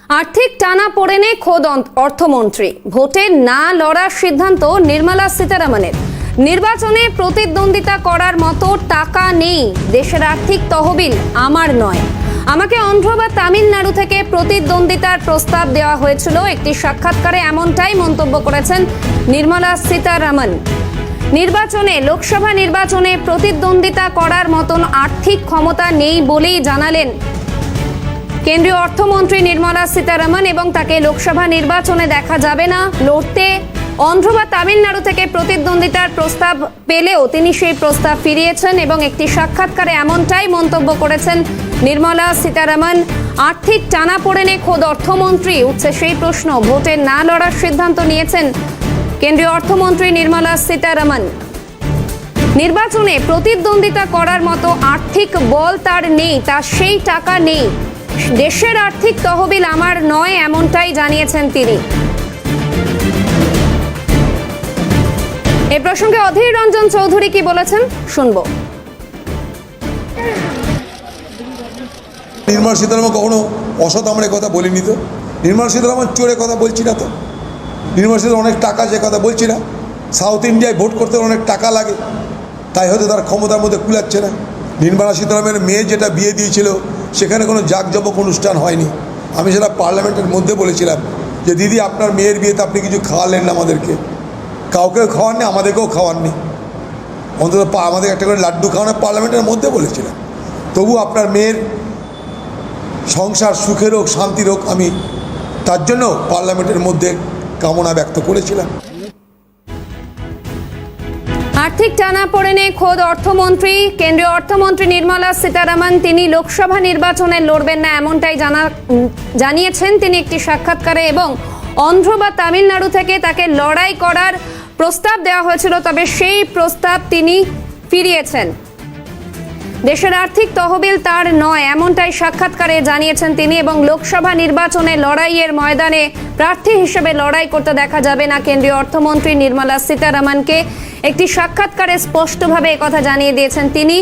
আর্থিক টানাপোড়েনে খোদ অর্থমন্ত্রী, ভোটে না লড়ার সিদ্ধান্ত নির্মলা সীতারামনের। নির্বাচনে প্রতিদ্বন্দ্বিতা করার মতো টাকা নেই, দেশের আর্থিক তহবিল আমার নয়। আমাকে অন্ধ্র বা তামিলনাড়ু থেকে প্রতিদ্বন্দ্বিতার প্রস্তাব দেওয়া হয়েছিল। একটি সাক্ষাৎকারে এমনটাই মন্তব্য করেছেন নির্মলা সীতারামন। লোকসভা নির্বাচনে প্রতিদ্বন্দ্বিতা করার মতন আর্থিক ক্ষমতা নেই বলেই জানালেন কেন্দ্রীয় অর্থমন্ত্রী নির্মলা সীতারামন, এবং তাকে লোকসভা নির্বাচনে দেখা যাবে না লড়তে। অন্ধ্র বা তামিলনাড়ু থেকে প্রতিদ্বন্দ্বিতার প্রস্তাব পেলেও তিনি সেই প্রস্তাব ফিরিয়েছেন এবং একটি সাক্ষাৎকারে এমনটাই মন্তব্য করেছেন নির্মলা সীতারামন। আর্থিক টানাপোড়েনে খোদ অর্থমন্ত্রী, উঠছে সেই প্রশ্ন। ভোটে না লড়ার সিদ্ধান্ত নিয়েছেন কেন্দ্রীয় অর্থমন্ত্রী নির্মলা সীতারামন। নির্বাচনে প্রতিদ্বন্দ্বিতা করার মতো আর্থিক বল তার নেই, তার সেই টাকা নেই। দেশের আর্থিক তহবিল আমার নয়, এমনটাই জানিয়েছেন তিনি। এ প্রসঙ্গে অধীর রঞ্জন চৌধুরী কি বলেছেন শুনবো। নির্মলা সীতারামন কখনো অসৎ আমরা কথা বলিনি তো। নির্মলা সীতারামন চোরে কথা বলছি না তো। নির্মলা সীতারামন অনেক টাকা যে কথা বলছি না। সাউথ ইন্ডিয়ায় ভোট করতে অনেক টাকা লাগে, তাই হয়তো তার ক্ষমতার মধ্যে কুলাচ্ছে না। নির্মলা সীতারামনের মেয়ে যেটা বিয়ে দিয়েছিল সেখানে কোনো জাঁকজমক অনুষ্ঠান হয়নি। আমি সেটা পার্লামেন্টের মধ্যে বলেছিলাম যে দিদি, আপনার মেয়ের বিয়েতে আপনি কিছু খাওয়ালেন না আমাদেরকে। কাউকেও খাওয়াননি, আমাদেরকেও খাওয়াননি। অন্তত আমাদের একটা করে লাড্ডু খাওয়ানো পার্লামেন্টের মধ্যে বলেছিলাম। তবু আপনার মেয়ের সংসার সুখের হোক, শান্তির হোক, আমি তার জন্য পার্লামেন্টের মধ্যে কামনা ব্যক্ত করেছিলাম। আর্থিক টানাপোড়েনে খোদ অর্থমন্ত্রী, কেন্দ্রীয় অর্থমন্ত্রী নির্মলা সীতারামন, তিনি লোকসভা নির্বাচনে লড়বেন না, এমনটাই জানিয়েছেন তিনি একটি সাক্ষাৎকারে। এবং অন্ধ্র বা তামিলনাড়ু থেকে তাকে লড়াই করার প্রস্তাব দেওয়া হয়েছিল, তবে সেই প্রস্তাব তিনি ফিরিয়েছেন। দেশের আর্থিক তহবিল তার নয়, এমনটাই সাক্ষাৎকারে জানিয়েছেন তিনি। এবং লোকসভা নির্বাচনে লড়াইয়ের ময়দানে প্রার্থী হিসেবে লড়াই করতে দেখা যাবে না কেন্দ্রীয় অর্থমন্ত্রী নির্মলা সীতারামনকে। একটি সাক্ষাৎকারে স্পষ্টভাবে একথা জানিয়ে দিয়েছেন তিনি।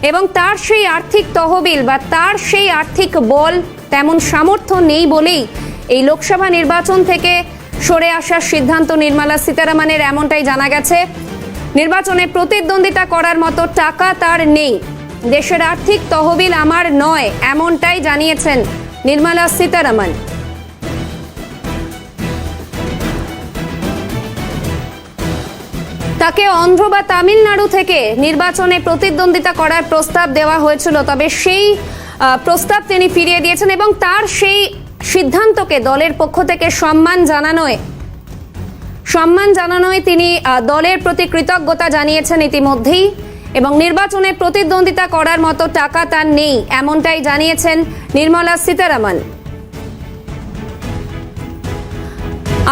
এবং তার সেই আর্থিক তহবিল বা তার সেই আর্থিক বল, তেমন সামর্থ্য নেই বলেই এই লোকসভা নির্বাচন থেকে সরে আসার সিদ্ধান্ত নির্মলা সীতারামনের, এমনটাই জানা গেছে। নির্বাচনে প্রতিদ্বন্দ্বিতা করার মতো টাকা তার নেই, দেশের আর্থিক তহবিল আমার নয়, এমনটাই জানিয়েছেন নির্মলা সীতারামন। তাকে অন্ধ্র বা তামিলনাড়ু থেকে নির্বাচনে প্রতিদ্বন্দ্বিতা করার প্রস্তাব দেওয়া হয়েছিল, তবে সেই প্রস্তাব তিনি ফিরিয়ে দিয়েছেন এবং তার সেই সিদ্ধান্তকে দলের পক্ষ থেকে সম্মান জানানোয় তিনি দলের প্রতি কৃতজ্ঞতা জানিয়েছেন ইতিমধ্যেই। এবং নির্বাচনে প্রতিদ্বন্দ্বিতা করার মতো টাকা তার নেই, এমনটাই জানিয়েছেন নির্মলা সীতারামন।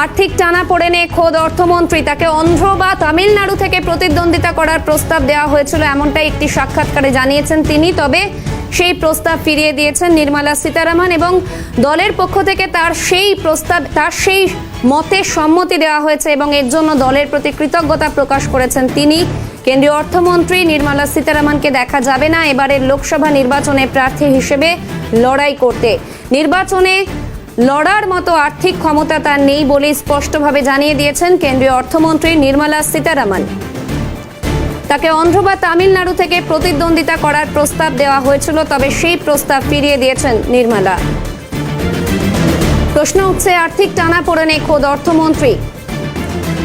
আর্থিক টানাপোড়েনে খোদ অর্থমন্ত্রী, তাকে অন্ধ্র বা তামিলনাড়ু থেকে প্রতিদ্বন্দ্বিতা করার প্রস্তাব দেওয়া হয়েছিল, এমনটাই একটি সাক্ষাৎকারে জানিয়েছেন তিনি। তবে সেই প্রস্তাব ফিরিয়ে দিয়েছেন নির্মলা সীতারামন এবং দলের পক্ষ থেকে তার সেই মতে সম্মতি দেওয়া হয়েছে এবং এর জন্য দলের প্রতি কৃতজ্ঞতা প্রকাশ করেছেন তিনি। কেন্দ্রীয় অর্থমন্ত্রী নির্মলা সীতারামনকে দেখা যাবে না এবারের লোকসভা নির্বাচনে প্রার্থী হিসেবে লড়াই করতে। নির্বাচনে লড়ার মতো আর্থিক ক্ষমতা তার নেই বলে স্পষ্টভাবে জানিয়ে দিয়েছেন কেন্দ্রীয় অর্থমন্ত্রী নির্মলা সীতারামন। তাকে অন্ধ্র বা তামিলনাড়ু থেকে প্রতিদ্বন্দ্বিতা করার প্রস্তাব দেওয়া হয়েছিল, তবে সেই প্রস্তাব ফিরিয়ে দিয়েছেন নির্মলা। প্রশ্ন উঠছে, আর্থিক টানাপোড়েনে খোদ অর্থমন্ত্রী,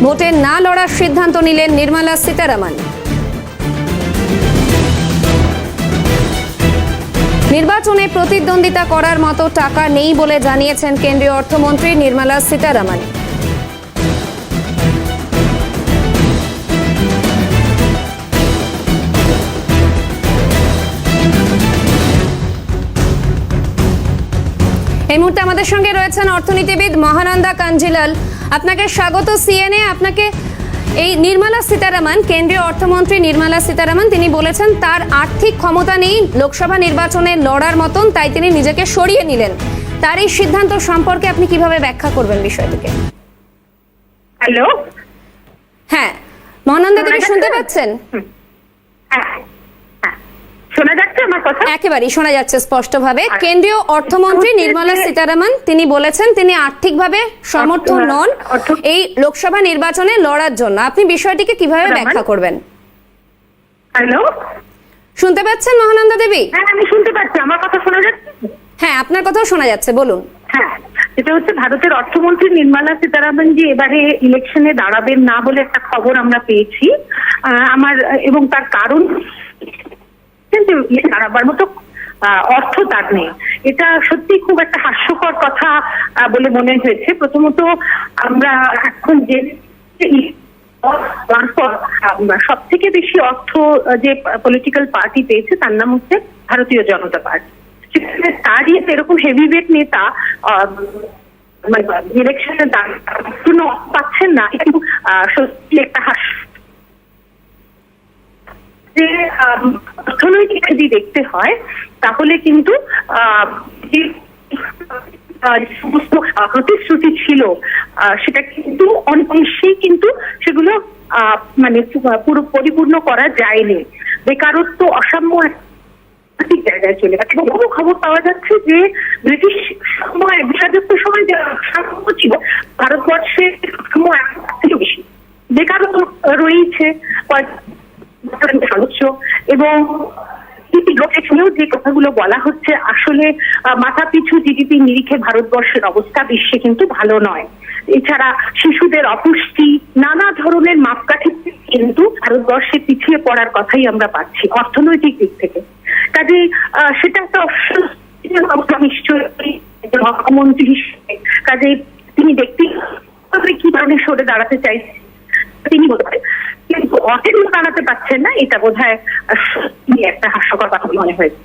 ভোটে না লড়ার সিদ্ধান্ত নিলেন নির্মলা সীতারামন। নির্বাচনে প্রতিদ্বন্দ্বিতা করার মতো টাকা নেই বলে জানিয়েছেন কেন্দ্রীয় অর্থমন্ত্রী নির্মলা সীতারামন। এই মুহূর্তে আমাদের সঙ্গে রয়েছেন অর্থনীতিবিদ মহানন্দা কাঞ্জিলাল। আপনাকে স্বাগত সিএনএ। আপনাকে এই নির্মলা সীতারামন, কেন্দ্রীয় অর্থমন্ত্রী নির্মলা সীতারামন, তিনি বলেছেন তার আর্থিক ক্ষমতা নেই লোকসভা নির্বাচনে লড়ার মতন, তাই তিনি নিজেকে সরিয়ে নিলেন। তার এই সিদ্ধান্ত সম্পর্কে আপনি কিভাবে ব্যাখ্যা করবেন বিষয়টিকে? হ্যালো, হ্যাঁ মহানন্দা, তিনি শুনতে পাচ্ছেন? শোনা যাচ্ছে আমার কথা? একেবারেই শোনা যাচ্ছে স্পষ্টভাবে। কেন্দ্রীয় অর্থমন্ত্রী নির্মলা সীতারামন তিনি বলেছেন তিনি আর্থিকভাবে সমর্থ নন এই লোকসভা নির্বাচনে লড়ার জন্য। আপনি বিষয়টিকে কিভাবে ব্যাখ্যা করবেন? হ্যালো, শুনতে পাচ্ছেন মহানন্দা দেবী? হ্যাঁ আমি শুনতে পাচ্ছি, আমার কথা শোনা যাচ্ছে? হ্যাঁ, আপনার কথাও শোনা যাচ্ছে, বলুন। হ্যাঁ, এটা হচ্ছে ভারতের অর্থমন্ত্রী নির্মলা সীতারামন জি এবারে ইলেকশনে দাঁড়াবেন না বলে একটা খবর আমরা পেয়েছি। এবং তার কারণ দাঁড়াবার মতো অর্থ তার নেই। এটা সত্যি খুব একটা হাস্যকর কথা বলে মনে হয়েছে। প্রথমত আমরা এখন যে সব থেকে বেশি অর্থ যে পলিটিক্যাল পার্টি পেয়েছে তার নাম হচ্ছে ভারতীয় জনতা পার্টি। তারই এরকম হেভিওয়েট নেতা ইলেকশনে কোনো পাচ্ছেন না, কিন্তু সত্যি একটা হাস্য। যে অর্থনৈতিক যদি দেখতে হয় তাহলে কিন্তু সমস্ত প্রতিশ্রুতি ছিল সেটা কিন্তু অনেকাংশেই কিন্তু সেগুলো মানে পুরো পরিপূর্ণ করা যায়নি। বেকারত্ব, অসাম্য ঠিক জায়গায় চলে গেছে। এবং খবর পাওয়া যাচ্ছে যে ব্রিটিশ সময়, বিরাজত্ব সময় যে সাম্য ছিল ভারতবর্ষে থেকে বেশি বেকারত্ব রয়েছে সদস্য। এবং যে কথাগুলো বলা হচ্ছে আসলে মাথা পিছু জিডিপি নিরিখে ভারতবর্ষের অবস্থা বিশ্বে কিন্তু ভালো নয়। এছাড়া শিশুদের অপুষ্টি, নানা ধরনের মাপকাঠি কিন্তু ভারতবর্ষে পিছিয়ে পড়ার কথাই আমরা পাচ্ছি অর্থনৈতিক দিক থেকে। কাজেই সেটা একটা নিশ্চয়ই মুখ্যমন্ত্রী হিসেবে কাজেই তিনি ব্যক্তিগতভাবে কি ধরনের সরে দাঁড়াতে চাইছেন তিনি বলতে পারেন, কিন্তু অর্থের দাঁড়াতে পারছেন না, এটা বোধহয় একটা হাস্যকর কথা মনে হয়েছে।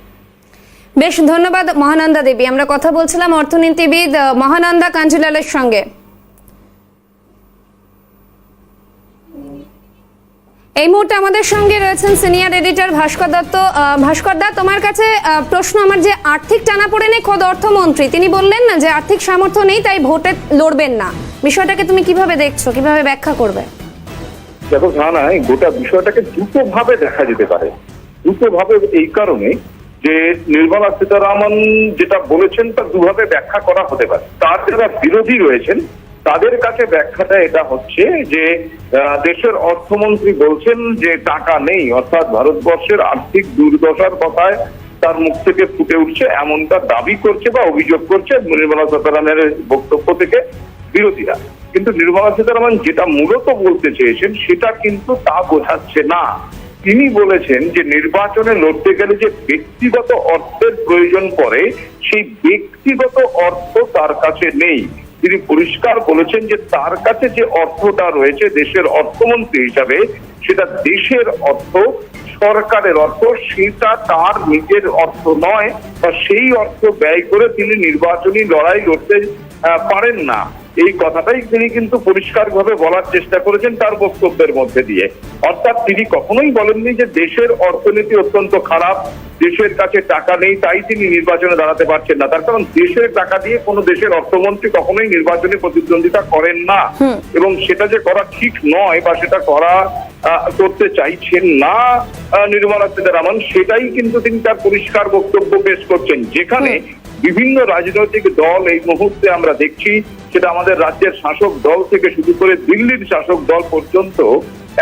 বেশ, ধন্যবাদ মহানন্দা দেবী। আমরা কথা বলছিলাম অর্থনীতিবিদ মহানন্দা কাঞ্জিলালের সঙ্গে। এই মুহূর্তে আমাদের সঙ্গে রয়েছেন সিনিয়র এডিটর ভাস্কর দত্ত। ভাস্কর দা, তোমার কাছে প্রশ্ন আমার, যে আর্থিক টানাপোড়েনে খোদ অর্থমন্ত্রী তিনি বললেন না যে আর্থিক সামর্থ্য নেই তাই ভোটে লড়বেন না, বিষয়টাকে তুমি কিভাবে দেখছো, কিভাবে ব্যাখ্যা করবে? দেখো জানাই, গোটা বিষয়টাকে দুটো ভাবে দেখা যেতে পারে। দুটো ভাবে এই কারণে যে নির্মলা সীতারামন যেটা বলেছেন তা দুভাবে ব্যাখ্যা করা হতে পারে। তার যারা বিরোধী রয়েছেন তাদের কাছে ব্যাখ্যাটা এটা হচ্ছে যে দেশের অর্থমন্ত্রী বলছেন যে টাকা নেই, অর্থাৎ ভারতবর্ষের আর্থিক দুর্দশার কথায় তার মুখ থেকে ফুটে উঠছে এমনটা দাবি করছে বা অভিযোগ করছে নির্মলা সীতারামনের বক্তব্য থেকে বিরোধীরা। কিন্তু নির্মলা সীতারামন যেটা মূলত বলতে চেয়েছেন সেটা কিন্তু তা বোঝাচ্ছে না। তিনি বলেছেন যে নির্বাচনে লড়তে গেলে যে ব্যক্তিগত অর্থের প্রয়োজন পড়ে সেই ব্যক্তিগত অর্থ তার কাছে নেই। তিনি পরিষ্কার বলেছেন যে তার কাছে যে অর্থটা রয়েছে দেশের অর্থমন্ত্রী হিসাবে সেটা দেশের অর্থ, সরকারের অর্থ, সেটা তার নিজের অর্থ নয় বা সেই অর্থ ব্যয় করে তিনি নির্বাচনী লড়াই লড়তে পারেন না। এই কথাটাই তিনি কিন্তু পরিষ্কারভাবে বলার চেষ্টা করেছেন তার বক্তব্যের মধ্যে দিয়ে। অর্থাৎ তিনি কখনোই বলেননি যে দেশের অর্থনীতি অত্যন্ত খারাপ, দেশের কাছে টাকা নেই তাই তিনি নির্বাচনে দাঁড়াতে পারছেন না। তার কারণ দেশের টাকা দিয়ে কোনো দেশের অর্থমন্ত্রী কখনোই নির্বাচনে প্রতিদ্বন্দ্বিতা করেন না, এবং সেটা যে করা ঠিক নয় বা সেটা করতে চাইছেন না নির্মলা সীতারামন, সেটাই কিন্তু তিনি তার পরিষ্কার বক্তব্য পেশ করছেন। যেখানে বিভিন্ন রাজনৈতিক দল এই মুহূর্তে আমরা দেখছি, সেটা আমাদের রাজ্যের শাসক দল থেকে শুরু করে দিল্লির শাসক দল পর্যন্ত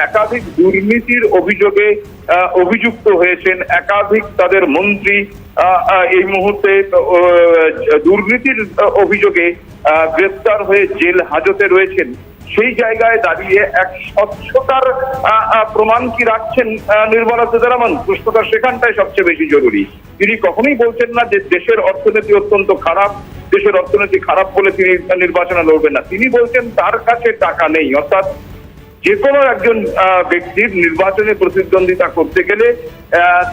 একাধিক দুর্নীতির অভিযোগে অভিযুক্ত হয়েছেন। একাধিক তাদের মন্ত্রী এই মুহূর্তে দুর্নীতির অভিযোগে গ্রেফতার হয়ে জেল হাজতে রয়েছেন। সেই জায়গায় দাঁড়িয়ে এক স্বচ্ছতার প্রমাণ কি রাখছেন নির্মলা সীতারামন? স্পষ্টতা সেখানটাই সবচেয়ে বেশি জরুরি। তিনি কখনোই বলছেন না যে দেশের অর্থনীতি অত্যন্ত খারাপ, দেশের অর্থনীতি খারাপ বলে তিনি নির্বাচনে লড়বেন না। তিনি বলছেন তার কাছে টাকা নেই। অর্থাৎ যে কোনো একজন ব্যক্তির নির্বাচনে প্রতিদ্বন্দ্বিতা করতে গেলে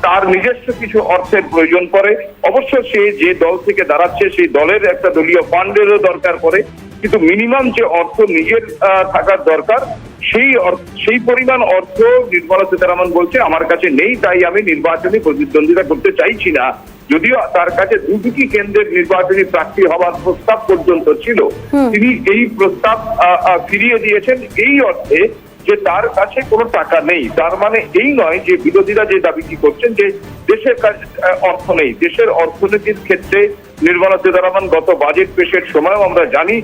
তার নিজস্ব কিছু অর্থের প্রয়োজন পড়ে। অবশ্য সে যে দল থেকে দাঁড়াচ্ছে সেই দলের একটা দলীয় ফান্ডেরও দরকার পড়ে, কিন্তু মিনিমাম যে অর্থ নিজের থাকার দরকার সেই পরিমাণ অর্থ নির্মলা সীতারামন বলছে আমার কাছে নেই, তাই আমি নির্বাচনী প্রতিদ্বন্দ্বিতা করতে চাইছি না। যদিও তার কাছে দুটি কেন্দ্রের নির্বাচনী প্রার্থী হওয়ার প্রস্তাব পর্যন্ত ছিল, তিনি এই প্রস্তাব ফিরিয়ে দিয়েছেন এই অর্থে যে তার কাছে কোনো টাকা নেই। তার মানে এই নয় যে বিরোধীরা যে দাবিটি করছেন যে দেশের কাছে অর্থ নেই। দেশের অর্থনীতির ক্ষেত্রে নির্মলা সীতারামন গত বাজেট পেশের সময়ও আমরা জানি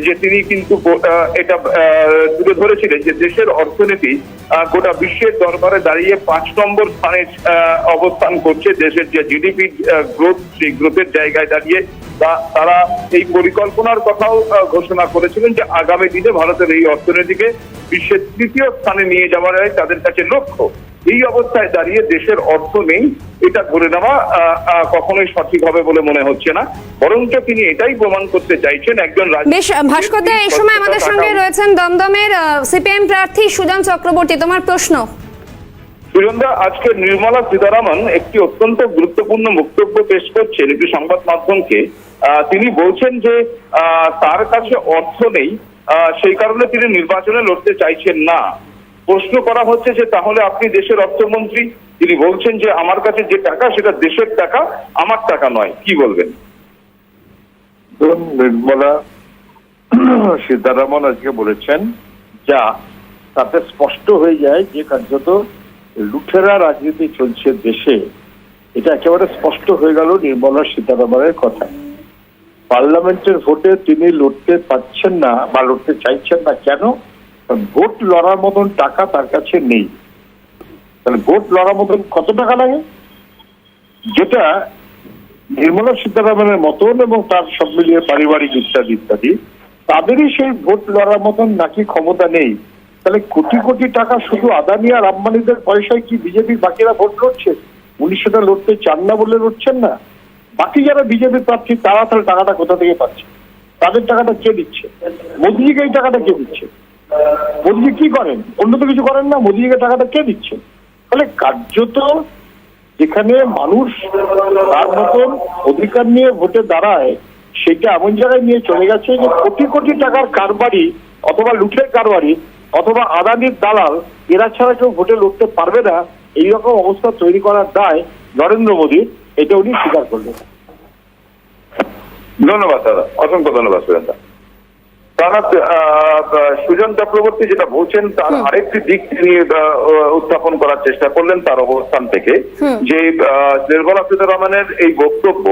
যে তিনি কিন্তু এটা তুলে ধরেছিলেন যে দেশের অর্থনীতি গোটা বিশ্বের দরবারে দাঁড়িয়ে 5 নম্বর স্থানে অবস্থান করছে। দেশের যে জিডিপি গ্রোথ, সেই গ্রোথের জায়গায় দাঁড়িয়ে তারা এই পরিকল্পনার কথাও ঘোষণা করেছিলেন যে আগামী দিনে ভারতের এই অর্থনীতিকে বিশ্বের 3য় স্থানে নিয়ে যাওয়ার তাদের কাছে লক্ষ্য। এই অবস্থায় দাঁড়িয়ে দেশের অর্থ নেই এটা ধরে নেওয়া কখনোই সঠিক হবে বলে মনে হচ্ছে না, বরঞ্চ তিনি এটাই প্রমাণ করতে চাইছেন একজন বেশ ভাস্কর দা, এই সময় আমাদের সঙ্গে রয়েছেন দমদমের সিপিএম প্রার্থী সুজন চক্রবর্তী। তোমার প্রশ্ন। সুজনদা, আজকে নির্মলা সীতারামন একটি অত্যন্ত গুরুত্বপূর্ণ বক্তব্য পেশ করছেন একটি সংবাদ মাধ্যমকে। তিনি বলছেন যে তার কাছে অর্থ নেই, সেই কারণে তিনি নির্বাচনে লড়তে চাইছেন না। প্রশ্ন করা হচ্ছে যে তাহলে আপনি দেশের অর্থমন্ত্রী। তিনি বলছেন যে আমার কাছে যে টাকা সেটা দেশের টাকা, আমার টাকা নয়। কি বলবেন? নির্মলা সীতারামন আজকে বলেছেন যা তাতে স্পষ্ট হয়ে যায় যে কার্যত লুঠেরা রাজনীতি চলছে দেশে। এটা একেবারে স্পষ্ট হয়ে গেল নির্মলা সীতারামনের কথা। পার্লামেন্টের ভোটে তিনি লড়তে পারছেন না বা লড়তে চাইছেন না। কেন? ভোট লড়ার মতন টাকা তার কাছে নেই। তাহলে ভোট লড়ার মতন কত টাকা লাগে? যেটা নির্মলা সীতারামনের মতন এবং তার সব মিলিয়ে পারিবারিক ইত্যাদি ইত্যাদি তাদেরই সেই ভোট লড়ার মতন নাকি ক্ষমতা নেই। তাহলে কোটি কোটি টাকা শুধু আদানি আর আম্বানিদের পয়সায় কি বিজেপির বাকিরা ভোট লড়ছে? উনি সেটা লড়তে চান না বলে লড়ছেন না। বাকি যারা বিজেপি প্রার্থী তারা তাহলে টাকাটা কোথা থেকে পাচ্ছে? তাদের টাকাটা কে দিচ্ছে? মোদিজিকে এই টাকাটা কে দিচ্ছে? মোদিজি কি করেন? অন্য তো কিছু করেন না। মোদিজিকে টাকাটা কে দিচ্ছে? তাহলে কার্যত যেখানে মানুষ তার মতন অধিকার নিয়ে ভোটে দাঁড়ায়, সেটা এমন জায়গায় নিয়ে চলে গেছে যে কোটি কোটি টাকার কারবারি অথবা লুঠের কারবারি অথবা আদানির দালাল এরা ছাড়া কেউ ভোটে লড়তে পারবে না। এইরকম অবস্থা তৈরি করার দায় নরেন্দ্র মোদীর, এটা উনি স্বীকার করলেন। ধন্যবাদ দাদা, অসংখ্য ধন্যবাদ সুজন দা। তারা সুজন চক্রবর্তী যেটা বলছেন তার আরেকটি দিক তিনি উত্থাপন করার চেষ্টা করলেন তার অবস্থান থেকে, যে নির্মলা সীতারামনের এই বক্তব্য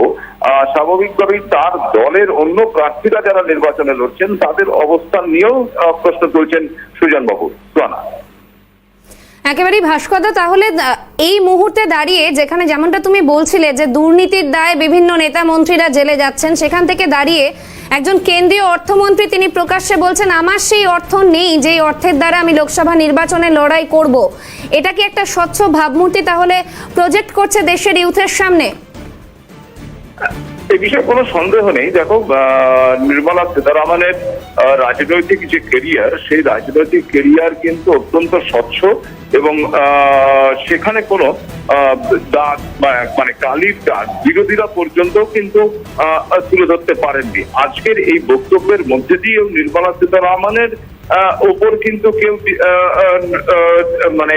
স্বাভাবিকভাবেই তার দলের অন্য প্রার্থীরা যারা নির্বাচনে লড়ছেন তাদের অবস্থান নিয়েও প্রশ্ন তুলছেন সুজন বাবু। সোনা, একেবারেই ভাস্কর, তাহলে এই মুহূর্তে দাঁড়িয়ে যেখানে যেমনটা তুমি বলছিলে যে দুর্নীতির দায়ে বিভিন্ন নেতা মন্ত্রীরা জেলে যাচ্ছেন, সেখান থেকে দাঁড়িয়ে একজন কেন্দ্রীয় অর্থমন্ত্রী তিনি প্রকাশ্যে বলছেন আমার সেই অর্থ নেই যেই অর্থের দ্বারা আমি লোকসভা নির্বাচনে লড়াই করব। এটা কি একটা স্বচ্ছ ভাবমূর্তি তাহলে প্রজেক্ট করছে দেশের ইউথের সামনে? এই বিষয়ে কোনো সন্দেহ নেই। দেখো, নির্মলা সীতারামনের রাজনৈতিক যে কেরিয়ার, সেই রাজনৈতিক কেরিয়ার কিন্তু অত্যন্ত স্বচ্ছ এবং সেখানে কোনো দাগ মানে কালির দাগ বিরোধীরা পর্যন্ত কিন্তু তুলে ধরতে পারেননি। আজকের এই বক্তব্যের মধ্যে দিয়েও নির্মলা সীতারামনের ওপর কিন্তু কেউ মানে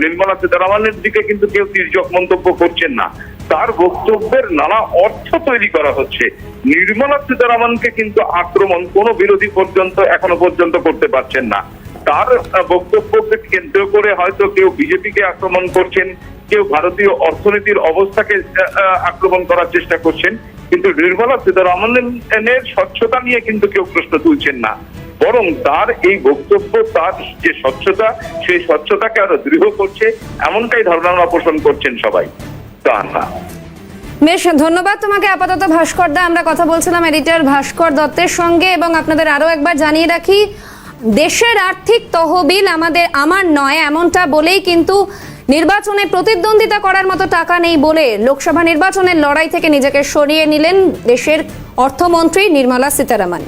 নির্মলা সীতারামনের দিকে কিন্তু কেউ তির্যক মন্তব্য করছেন না। তার বক্তব্যের নানা অর্থ তৈরি করা হচ্ছে। নির্মলা সীতারামনকে কিন্তু আক্রমণ কোনো বিরোধী পর্যন্ত এখনো পর্যন্ত করতে পারছেন না। তার বক্তব্যকে কেন্দ্র করে হয়তো কেউ বিজেপিকে আক্রমণ করছেন, কেউ ভারতীয় অর্থনীতির অবস্থাকে আক্রমণ করার চেষ্টা করছেন, কিন্তু নির্মলা সীতারামনের স্বচ্ছতা নিয়ে কিন্তু কেউ প্রশ্ন তুলছেন না। বরং তার এই বক্তব্য তার যে স্বচ্ছতা, সেই স্বচ্ছতাকে আরো দৃঢ় করছে, এমনটাই ধারণা পোষণ করছেন সবাই। তা না। বেশ, ধন্যবাদ তোমাকে আপাতত ভাস্কর দা। আমরা কথা বলছিলাম এডিটর ভাস্কর দত্তের সঙ্গে এবং আপনাদের আরো একবার জানিয়ে রাখি, দেশের আর্থিক তহবিল আমার নয় এমনটা বলেই কিন্তু নির্বাচনে প্রতিদ্বন্দ্বিতা করার মতো টাকা নেই বলে লোকসভা নির্বাচনের লড়াই থেকে নিজেকে সরিয়ে নিলেন দেশের অর্থমন্ত্রী নির্মলা সীতারামন।